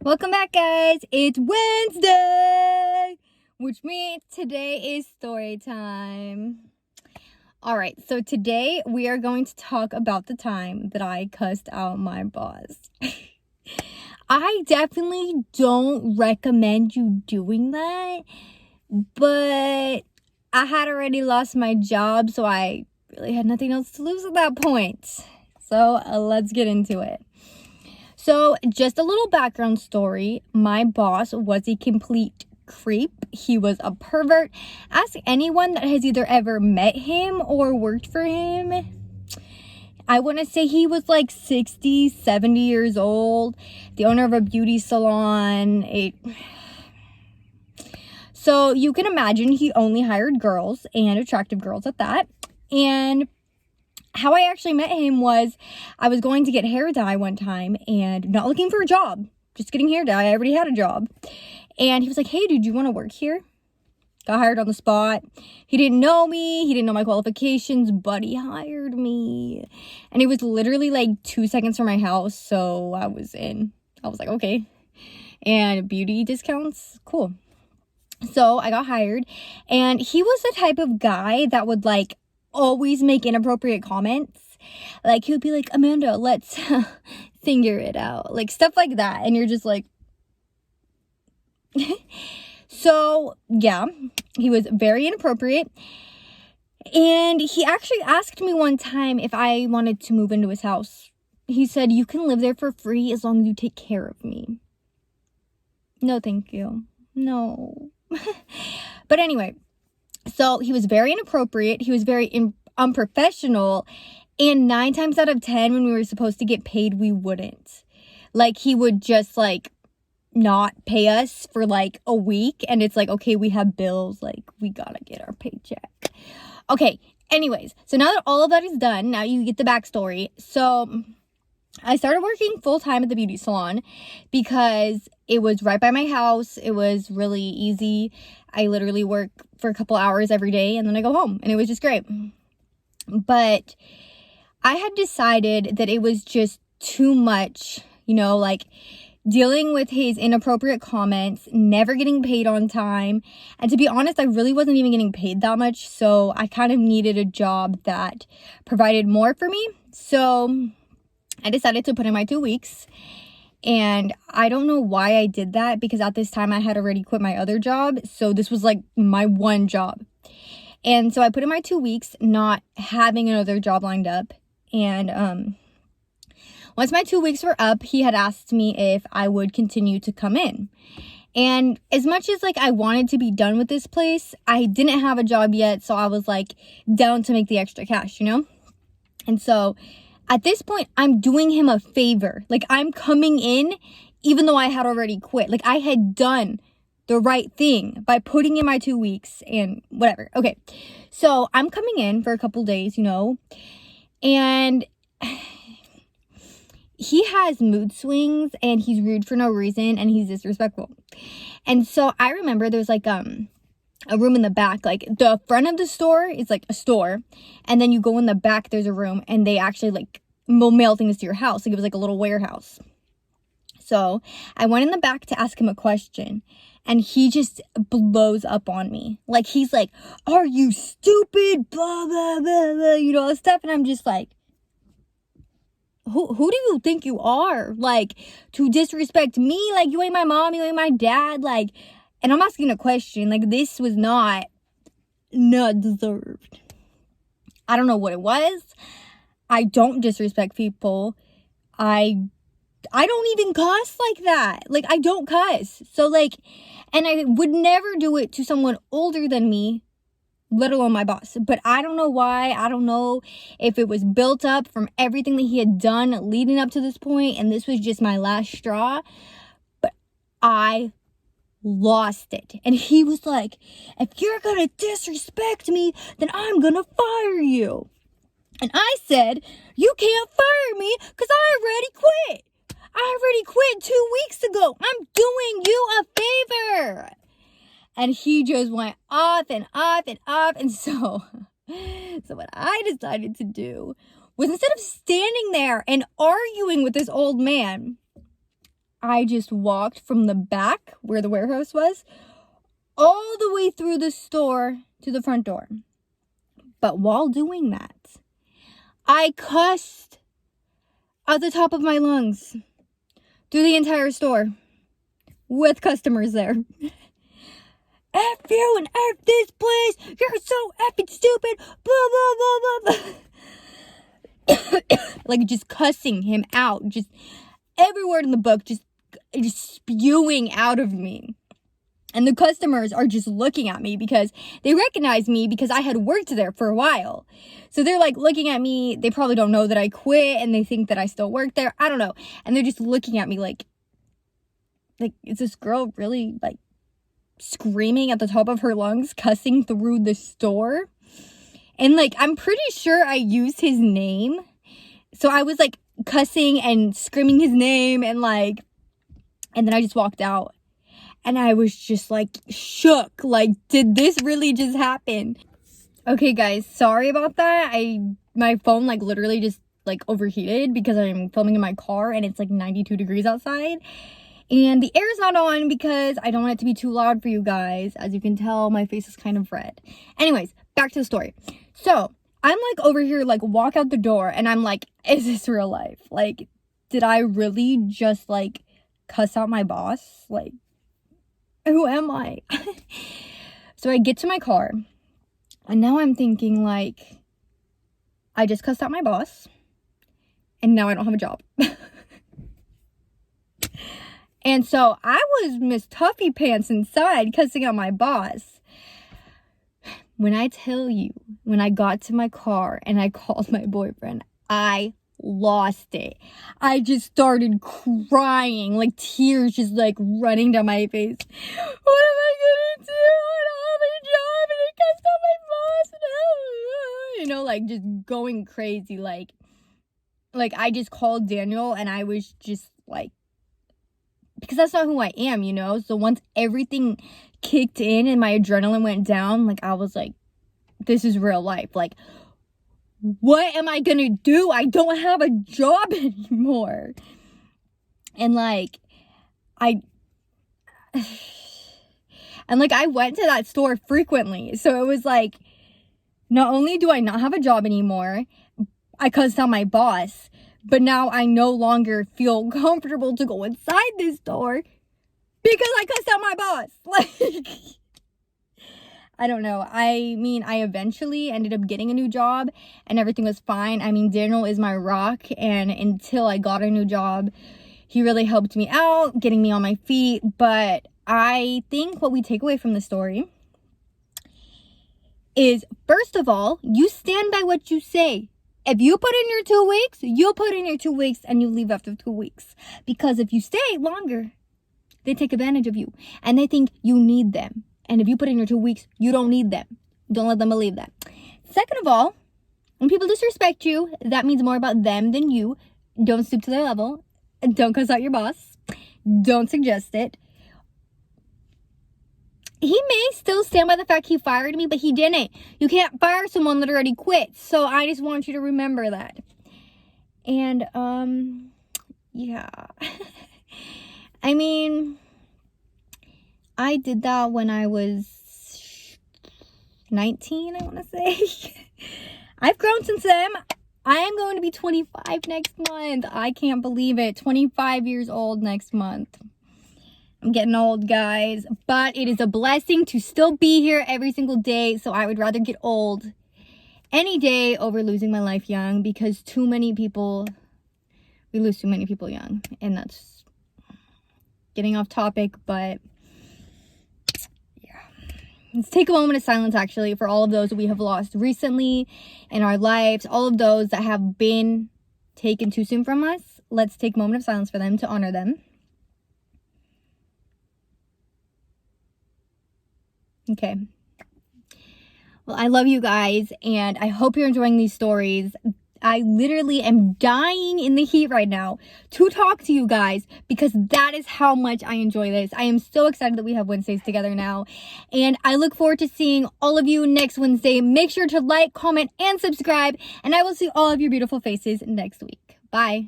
Welcome back, guys. It's Wednesday, which means today is story time. All right, so today we are going to talk about the time that I cussed out my boss. I definitely don't recommend you doing that, but I had already lost my job, so I really had nothing else to lose at that point. So let's get into it. So, just a little background story. My boss was a complete creep. He was a pervert. Ask anyone that has either ever met him or worked for him. I want to say he was like 60, 70 years old. The owner of a beauty salon. So, you can imagine he only hired girls, and attractive girls at that. And how I actually met him was I was going to get hair dye one time and not looking for a job, just getting hair dye. I already had a job. And he was like, "Hey, dude, do you want to work here?" Got hired on the spot. He didn't know me. He didn't know my qualifications, but he hired me. And it was literally like 2 seconds from my house. So I was in. I was like, okay. And beauty discounts, cool. So I got hired. And he was the type of guy that would like always make inappropriate comments. Like, he would be like, "Amanda, let's figure it out." Like, stuff like that. And you're just like... So, yeah, he was very inappropriate. And he actually asked me one time if I wanted to move into his house. He said, "You can live there for free as long as you take care of me." No, thank you. No. But anyway, so he was very inappropriate. He was very unprofessional. And 9 times out of 10, when we were supposed to get paid, we wouldn't. Like, he would just, like, not pay us for, like, a week. And it's like, okay, we have bills. Like, we gotta get our paycheck. Okay, anyways. So now that all of that is done, now you get the backstory. So I started working full-time at the beauty salon because it was right by my house. It was really easy. I literally work for a couple hours every day and then I go home, and it was just great. But I had decided that it was just too much, like dealing with his inappropriate comments, never getting paid on time. And to be honest, I really wasn't even getting paid that much. So I kind of needed a job that provided more for me. So I decided to put in my 2 weeks. And I don't know why I did that, because at this time I had already quit my other job. So this was like my one job. And so I put in my 2 weeks, not having another job lined up. And once my 2 weeks were up, he had asked me if I would continue to come in. And as much as like I wanted to be done with this place, I didn't have a job yet. So I was like down to make the extra cash, And so at this point, I'm doing him a favor. Like, I'm coming in even though I had already quit. Like, I had done the right thing by putting in my 2 weeks and whatever. Okay, so I'm coming in for a couple days, and he has mood swings, and he's rude for no reason, and he's disrespectful. And so I remember there's like a room in the back. Like, the front of the store is like a store, and then you go in the back, there's a room, and they actually like will mail things to your house. Like, it was like a little warehouse. So I went in the back to ask him a question, and he just blows up on me. Like, he's like, "Are you stupid?" Blah, blah, blah, blah, all this stuff. And I'm just like, who do you think you are? Like, to disrespect me? Like, you ain't my mom, you ain't my dad. Like, and I'm asking a question. Like, this was not deserved. I don't know what it was. I don't disrespect people. I don't even cuss like that. Like, I don't cuss. So, like, and I would never do it to someone older than me, let alone my boss. But I don't know why. I don't know if it was built up from everything that he had done leading up to this point, and this was just my last straw. But I lost it. And he was like, "If you're gonna disrespect me, then I'm gonna fire you." And I said, "You can't fire me because I already quit. I already quit 2 weeks ago. I'm doing you a favor." And he just went off and off and off. And so what I decided to do was, instead of standing there and arguing with this old man, I just walked from the back where the warehouse was all the way through the store to the front door. But while doing that, I cussed at the top of my lungs through the entire store with customers there. F you and F this place. You're so effing stupid. Blah, blah, blah, blah, blah. Like, just cussing him out. Just every word in the book just spewing out of me. And the customers are just looking at me because they recognize me because I had worked there for a while. So they're like looking at me. They probably don't know that I quit and they think that I still work there. I don't know. And they're just looking at me like, is this girl really like screaming at the top of her lungs, cussing through the store? And like, I'm pretty sure I used his name. So I was like cussing and screaming his name and then I just walked out. And I was just like shook. Like, did this really just happen? Okay, guys, sorry about that. My phone like literally just like overheated because I'm filming in my car and it's like 92 degrees outside. And the air is not on because I don't want it to be too loud for you guys. As you can tell, my face is kind of red. Anyways, back to the story. So I'm like over here, like walk out the door and I'm like, is this real life? Like, did I really just like cuss out my boss? Like, who am I? So I get to my car and now I'm thinking like, I just cussed out my boss and now I don't have a job. And so I was Miss Tuffy Pants inside cussing out my boss. When I tell you, when I got to my car and I called my boyfriend, I lost it. I just started crying, like tears just like running down my face. What am I gonna do? I don't have a job and I cussed out my boss. You know, like just going crazy. Like I just called Daniel and I was just like, because that's not who I am, you know? So once everything kicked in and my adrenaline went down, like I was like, this is real life. Like, what am I gonna do? I don't have a job anymore. And like, I went to that store frequently. So it was like, not only do I not have a job anymore, I cussed out my boss, but now I no longer feel comfortable to go inside this store because I cussed out my boss. Like, I don't know. I mean, I eventually ended up getting a new job and everything was fine. I mean, Daniel is my rock, and until I got a new job, he really helped me out, getting me on my feet. But I think what we take away from the story is, first of all, you stand by what you say. If you put in your 2 weeks, you'll put in your 2 weeks and you leave after 2 weeks. Because if you stay longer, they take advantage of you and they think you need them. And if you put in your 2 weeks, you don't need them. Don't let them believe that. Second of all, when people disrespect you, that means more about them than you. Don't stoop to their level. Don't cuss out your boss. Don't suggest it. He may still stand by the fact he fired me, but he didn't. You can't fire someone that already quit. So I just want you to remember that. And, yeah. I mean, I did that when I was 19, I want to say. I've grown since then. I am going to be 25 next month. I can't believe it. 25 years old next month. I'm getting old, guys, but it is a blessing to still be here every single day. So I would rather get old any day over losing my life young, because we lose too many people young. And that's getting off topic, but yeah. Let's take a moment of silence, actually, for all of those that we have lost recently in our lives, all of those that have been taken too soon from us. Let's take a moment of silence for them to honor them. Okay. Well, I love you guys, and I hope you're enjoying these stories. I literally am dying in the heat right now to talk to you guys, because that is how much I enjoy this. I am so excited that we have Wednesdays together now, and I look forward to seeing all of you next Wednesday. Make sure to like, comment, and subscribe, and I will see all of your beautiful faces next week. Bye.